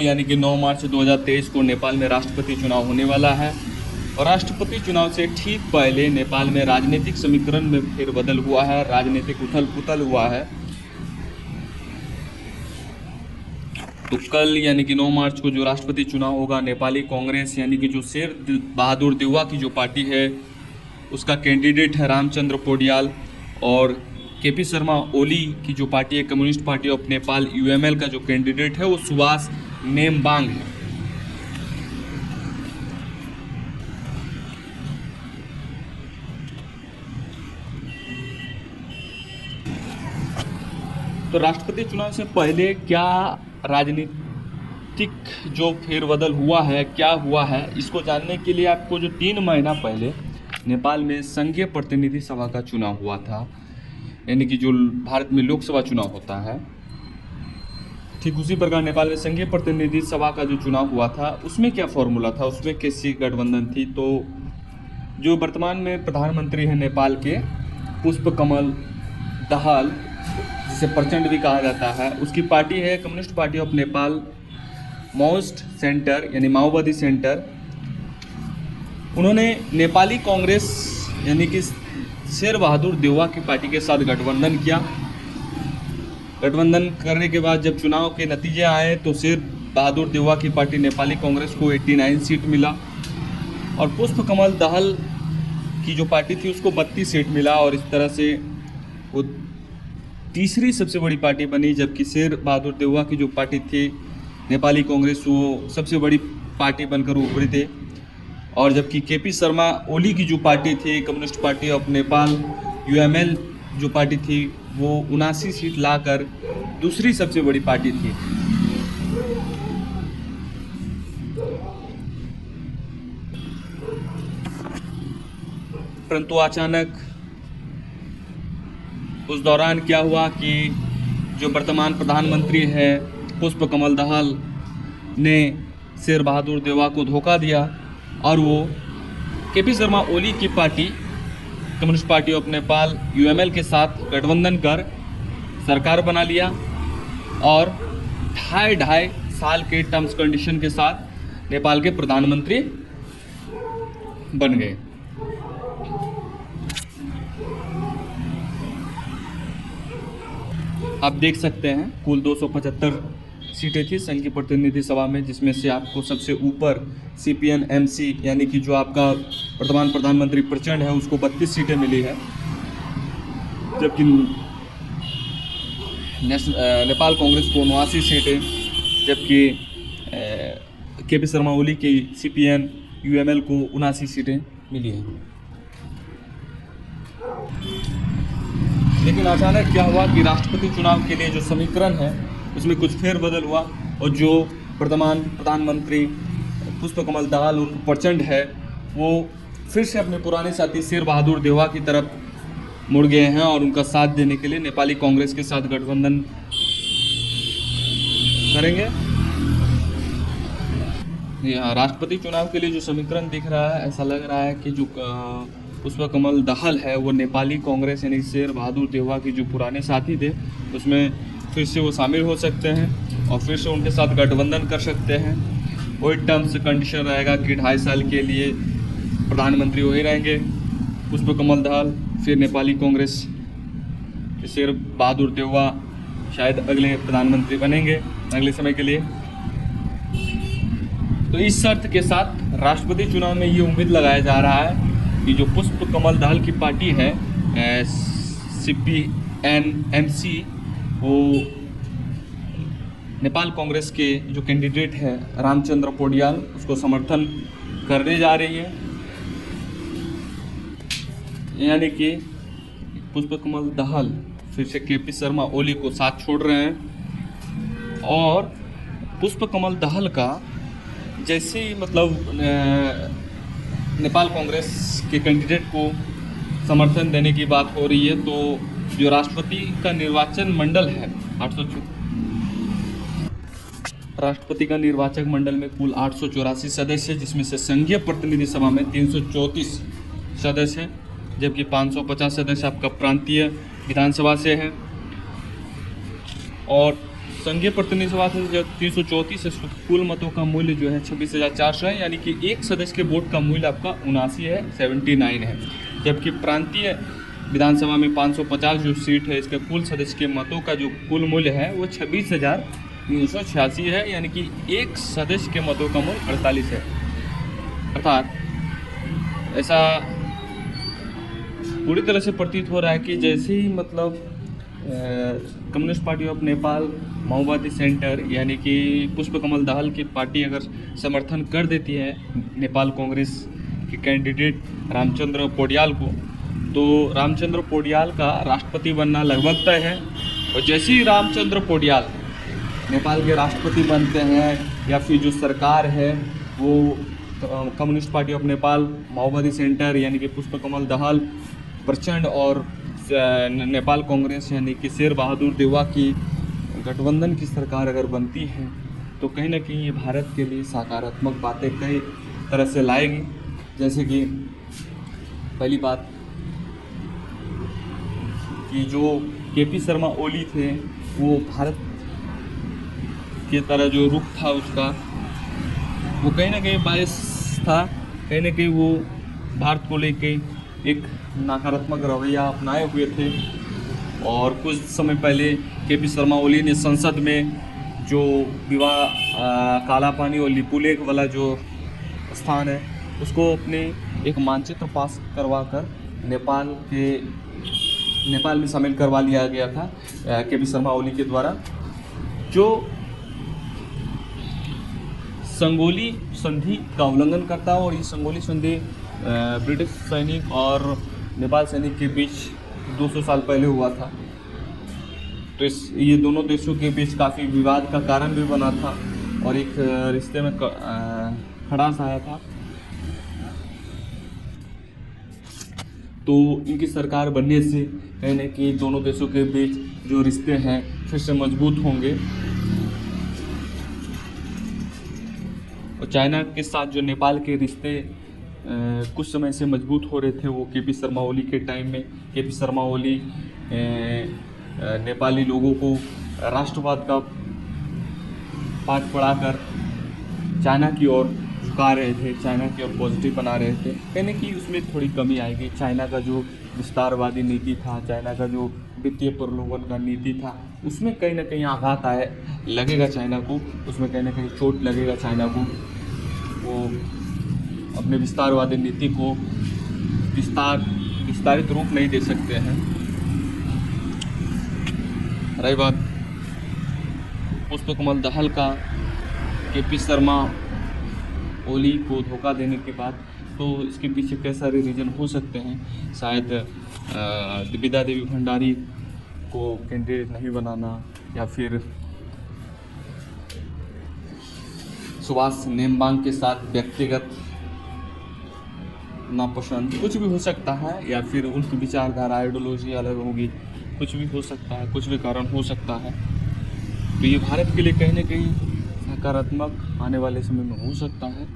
यानी कि 9 मार्च 2023 को नेपाल में राष्ट्रपति चुनाव होने वाला है और राष्ट्रपति चुनाव से ठीक पहले नेपाल में राजनीतिक समीकरण में फेरबदल हुआ है, राजनीतिक उथल पुथल हुआ है। तो कल यानी कि 9 मार्च को जो राष्ट्रपति चुनाव होगा, नेपाली कांग्रेस यानी कि जो शेर बहादुर देउवा की जो पार्टी है उसका कैंडिडेट है रामचंद्र पौड्याल, और केपी शर्मा ओली की जो पार्टी है communist party of Nepal UML का जो कैंडिडेट है वो सुभाष नेमबांग है। तो राष्ट्रपति चुनाव से पहले क्या राजनीतिक जो फेरबदल हुआ है, क्या हुआ है, इसको जानने के लिए आपको जो 3 महीना पहले नेपाल में संघीय प्रतिनिधि सभा का चुनाव हुआ था, यानी कि जो भारत में लोकसभा चुनाव होता है, ठीक उसी प्रकार नेपाल में संघीय प्रतिनिधि सभा का जो चुनाव हुआ था उसमें क्या फॉर्मूला था, उसमें कैसी गठबंधन थी। तो जो वर्तमान में प्रधानमंत्री हैं नेपाल के पुष्पकमल दाहाल, जिसे प्रचंड भी कहा जाता है, उसकी पार्टी है communist party of Nepal Maoist centre यानी माओवादी सेंटर। उन्होंने नेपाली कांग्रेस यानी कि शेर बहादुर देउवा की पार्टी के साथ गठबंधन किया। गठबंधन करने के बाद जब चुनाव के नतीजे आए तो शेर बहादुर देउवा की पार्टी नेपाली कांग्रेस को 89 सीट मिला और पुष्पकमल दाहाल की जो पार्टी थी उसको 32 सीट मिला, और इस तरह से वो तीसरी सबसे बड़ी पार्टी बनी, जबकि शेर बहादुर देउवा की जो पार्टी थी नेपाली कांग्रेस वो सबसे बड़ी पार्टी बनकर उभरी थे, और जबकि केपी शर्मा ओली की जो पार्टी थी communist party of Nepal UML जो पार्टी थी वो 79 सीट लाकर दूसरी सबसे बड़ी पार्टी थी। परंतु अचानक उस दौरान क्या हुआ कि जो वर्तमान प्रधानमंत्री है पुष्पकमल दाहाल ने शेर बहादुर देउवा को धोखा दिया और वो केपी शर्मा ओली की party communist party of Nepal UML के साथ गठबंधन कर सरकार बना लिया और ढाई साल के टर्म्स कंडीशन के साथ नेपाल के प्रधानमंत्री बन गए। आप देख सकते हैं कुल 275 सीटें थी संघीय प्रतिनिधि सभा में, जिसमें से आपको सबसे ऊपर CPN MC यानी कि जो आपका वर्तमान प्रधानमंत्री प्रचंड है उसको 32 सीटें मिली है, जबकि नेपाल कांग्रेस को 89 सीटें, जबकि केपी शर्मा ओली की CPN UML को 79 सीटें मिली हैं। लेकिन अचानक क्या हुआ कि राष्ट्रपति चुनाव के लिए जो समीकरण है उसमें कुछ फेरबदल हुआ और जो वर्तमान प्रधानमंत्री पुष्पकमल दाहाल और प्रचंड है वो फिर से अपने पुराने साथी शेर बहादुर देउवा की तरफ मुड़ गए हैं और उनका साथ देने के लिए नेपाली कांग्रेस के साथ गठबंधन करेंगे। राष्ट्रपति चुनाव के लिए जो समीकरण दिख रहा है, ऐसा लग रहा है कि जो पुष्पकमल दाहाल है वो नेपाली कांग्रेस यानी शेर बहादुर देउवा की जो पुराने साथी थे उसमें फिर से वो शामिल हो सकते हैं और फिर से उनके साथ गठबंधन कर सकते हैं। वही टर्म्स कंडीशन रहेगा कि 2.5 साल के लिए प्रधानमंत्री वही रहेंगे पुष्पकमल दाहाल, फिर नेपाली कांग्रेस के शेर बहादुर देउवा शायद अगले प्रधानमंत्री बनेंगे अगले समय के लिए। तो इस शर्त के साथ राष्ट्रपति चुनाव में ये उम्मीद लगाया जा रहा है कि जो पुष्पकमल दाहाल की पार्टी है CPN MC वो नेपाल कांग्रेस के जो कैंडिडेट है रामचंद्र पौड्याल उसको समर्थन करने जा रही है, यानी कि पुष्पकमल दाहाल फिर से केपी शर्मा ओली को साथ छोड़ रहे हैं और पुष्पकमल दाहाल का जैसे ही मतलब नेपाल कांग्रेस के कैंडिडेट को समर्थन देने की बात हो रही है तो जो राष्ट्रपति का निर्वाचन मंडल है राष्ट्रपति का निर्वाचक मंडल में कुल 884 सदस्य, जिसमें से संघीय प्रतिनिधि सभा में 334 सदस्य हैं, जबकि 550 सदस्य आपका प्रांतीय विधानसभा से हैं और संघीय प्रतिनिधि सभा से जो 334 है, कुल मतों का मूल्य जो है 26,400 है, यानी कि एक सदस्य के वोट का मूल्य आपका 79 है, 79 है। जबकि प्रांतीय विधानसभा में 550 जो सीट है, इसके कुल सदस्य के मतों का जो कुल मूल्य है वो 26,386 है, यानी कि एक सदस्य के मतों का मूल्य 48 है। अर्थात ऐसा पूरी तरह से प्रतीत हो रहा है कि जैसे ही मतलब कम्युनिस्ट पार्टी ऑफ नेपाल माओवादी सेंटर यानी कि पुष्पकमल दाहाल की पार्टी अगर समर्थन कर देती है नेपाल कांग्रेस के कैंडिडेट रामचंद्र पौड्याल को, तो रामचंद्र पौड्याल का राष्ट्रपति बनना लगभग तय है। और जैसे ही रामचंद्र पौड्याल नेपाल के राष्ट्रपति बनते हैं या फिर जो सरकार है वो कम्युनिस्ट पार्टी ऑफ नेपाल माओवादी सेंटर यानी कि पुष्पकमल दाहाल प्रचंड और नेपाल कांग्रेस यानी कि शेर बहादुर देवा की गठबंधन की सरकार अगर बनती है तो कहीं ना कहीं ये भारत के लिए सकारात्मक बातें कई तरह से लाएगी। जैसे कि पहली बात कि जो केपी शर्मा ओली थे वो भारत की तरह जो रुख था उसका वो कहीं ना कहीं बायस था, कहीं ना कहीं वो भारत को लेके एक नकारात्मक रवैया अपनाए हुए थे। और कुछ समय पहले केपी शर्मा ओली ने संसद में जो विवाह काला पानी और लिपुलेख वाला जो स्थान है उसको अपने एक मानचित्र पास करवा कर नेपाल में शामिल करवा लिया गया था केपी शर्मा ओली के द्वारा, जो संगोली संधि का उल्लंघन करता है। और ये संगोली संधि ब्रिटिश सैनिक और नेपाल सैनिक के बीच 200 साल पहले हुआ था। तो ये दोनों देशों के बीच काफ़ी विवाद का कारण भी बना था और एक रिश्ते में खड़ास आया था। तो इनकी सरकार बनने से कहीं ना कहीं दोनों देशों के बीच जो रिश्ते हैं फिर से मजबूत होंगे। और चाइना के साथ जो नेपाल के रिश्ते कुछ समय से मजबूत हो रहे थे वो केपी शर्मा ओली के टाइम में केपी शर्मा ओली नेपाली लोगों को राष्ट्रवाद का पाठ पढ़ाकर चाइना की ओर झुका रहे थे, चाइना की ओर पॉजिटिव बना रहे थे। कहने की उसमें थोड़ी कमी आएगी। चाइना का जो विस्तारवादी नीति था, चाइना का जो वित्तीय प्रलोभन का नीति था, उसमें कहीं ना कहीं आघात लगेगा चाइना को, उसमें कहीं ना कहीं चोट लगेगा चाइना को। वो अपने विस्तारवादी नीति को विस्तारित रूप नहीं दे सकते हैं। रही बात पुष्पकमल दाहाल का केपी शर्मा ओली को धोखा देने के बाद, तो इसके पीछे कई सारे रीजन हो सकते हैं। शायद विद्या देवी भंडारी को कैंडिडेट नहीं बनाना या फिर सुभाष नेमबांग के साथ व्यक्तिगत नापसंद, कुछ भी हो सकता है, या फिर उनकी विचारधारा आइडियोलॉजी अलग होगी, कुछ भी हो सकता है, कुछ भी कारण हो सकता है। तो ये भारत के लिए कहीं ना कहीं सकारात्मक आने वाले समय में हो सकता है।